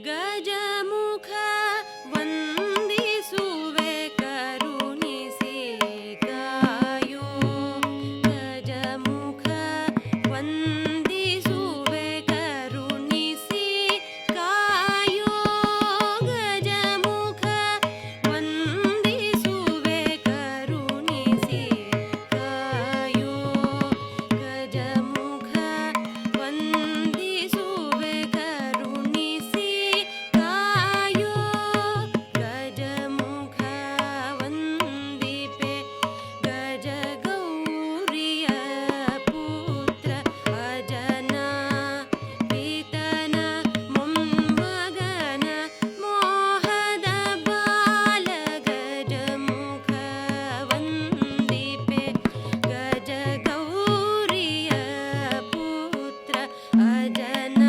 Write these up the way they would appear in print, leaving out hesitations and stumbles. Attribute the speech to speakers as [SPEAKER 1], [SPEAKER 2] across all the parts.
[SPEAKER 1] ಗಜಮುಖ ವಂದಿಸುವೆ ಕರುಣಿಸಿ ಕಾಯೋ. ಗಜಮುಖ ವಂದಿಸುವೆ ಕರುಣಿಸಿ ಕಾಯೋ. ಗಜಮುಖ ವಂದಿಸುವೆ ಕರುಣಿಸಿ ಕಾಯೋ. ಗಜಮುಖ ವಂದಿಸುವೆ ಕರುಣಿಸಿ ಕಾಯೋ. ಗಜಮುಖ ವಂದಿಪೆ ಗಜಗೌರಿಯ ಪುತ್ರ ಅಜನ ಪಿತನ ಮೊಮ್ಮಗನ ಮೋಹದ ಬಾಲ. ಗಜಮುಖ ವಂದಿಪೆ ಗಜಗೌರಿಯ ಪುತ್ರ ಅಜನ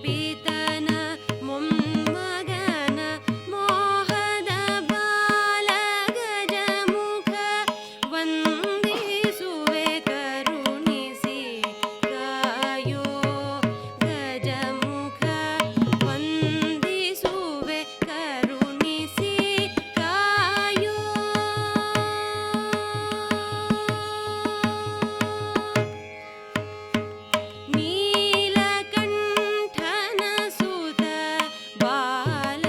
[SPEAKER 1] ಪಿತನ ಮೊಮ್ಮಗನ ಮೋಹದ ಬಾಲ. ಗಜಮುಖ ವಂದಿಸುವೆ ಕರುಣಿಸಿ ಕಾಯೋ. ಗಜಮುಖ ವಂದಿಸುವೆ ಕರುಣಿಸಿ ಕಾಯೋ. ನೀಲಕಂಠನ ಸುತ ಬಾಲ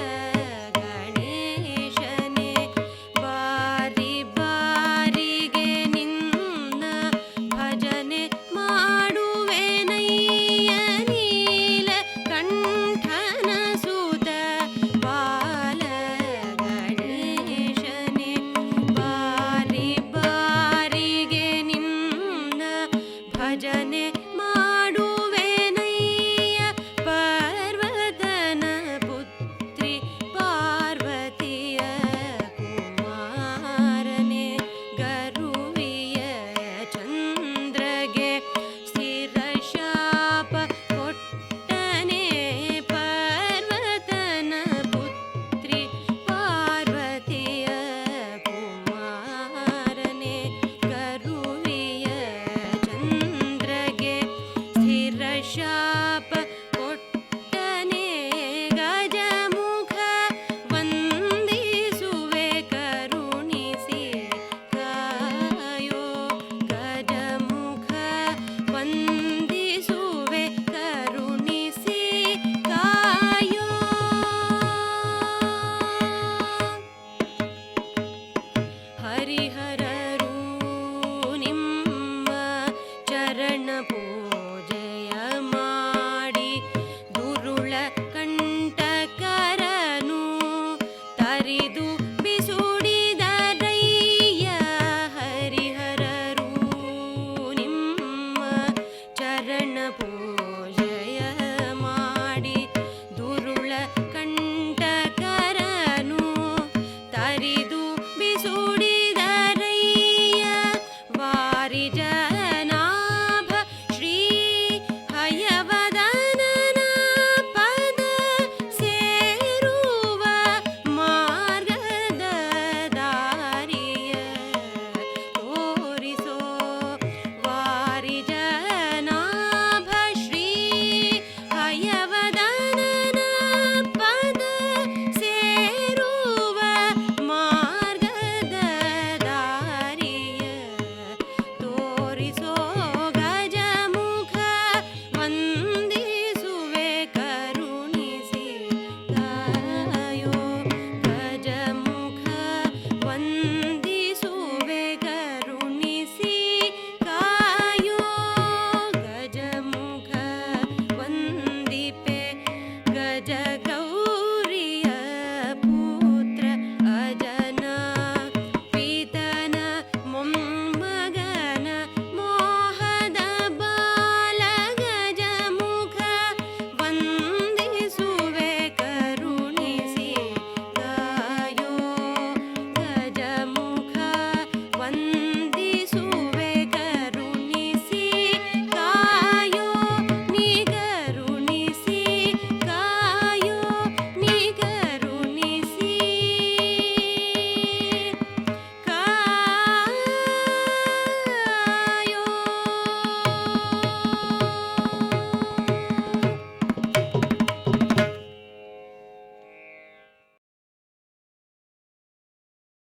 [SPEAKER 1] ಗಣೇಶನೇ ಬಾರಿ ಬಾರಿಗೆ ನಿನ್ನ ಭಜನೆ ಮಾಡುವೆನಯ್ಯ. ನೀಲಕಂಠನ ಸುತ ಬಾಲ ಗಣೇಶನೇ ಬಾರಿ ಬಾರಿಗೆ ನಿನ್ನ ಭಜನೆ ಮಾಡುವೆನಯ್ಯ. ಪಾರ್ವತನ ಪುತ್ರಿ ಪಾರ್ವತಿಯ ಕುಮಾರನೇ ಗರುವಿಯ ಚಂದ್ರಗೆ ಸ್ಥಿರ ಶಾಪ ಕೊಟ್ಟನೆ. ಪಾರ್ವತನ ಪುತ್ರಿ ಪಾರ್ವತಿಯ ಕುಮಾರನೇ ಗರುವಿಯ ಚಂದ್ರಗೆ ಸ್ಥಿರ ಶಾಪ ಕೊಟ್ಟನೆ. ಗಜಮುಖ ವಂದಿಸುವೆ ಕರುಣಿಸಿ ಕಾಯೋ. ಗಜಮುಖ ವಂದಿಸುವೆ ಕರುಣಿಸಿ ಕಾಯೋ. ಹರಿಹರರು ನಿಮ್ಮ ಚರಣ ಪೂಜೆಯ ಮಾಡಿ ದುರುಳ ಕಂಟಕರನು ತರಿದು ಬಿಸುಡಿದರಯ್ಯ. ಹರಿಹರರು ನಿಮ್ಮ ಚರಣ ಪೂಜೆಯ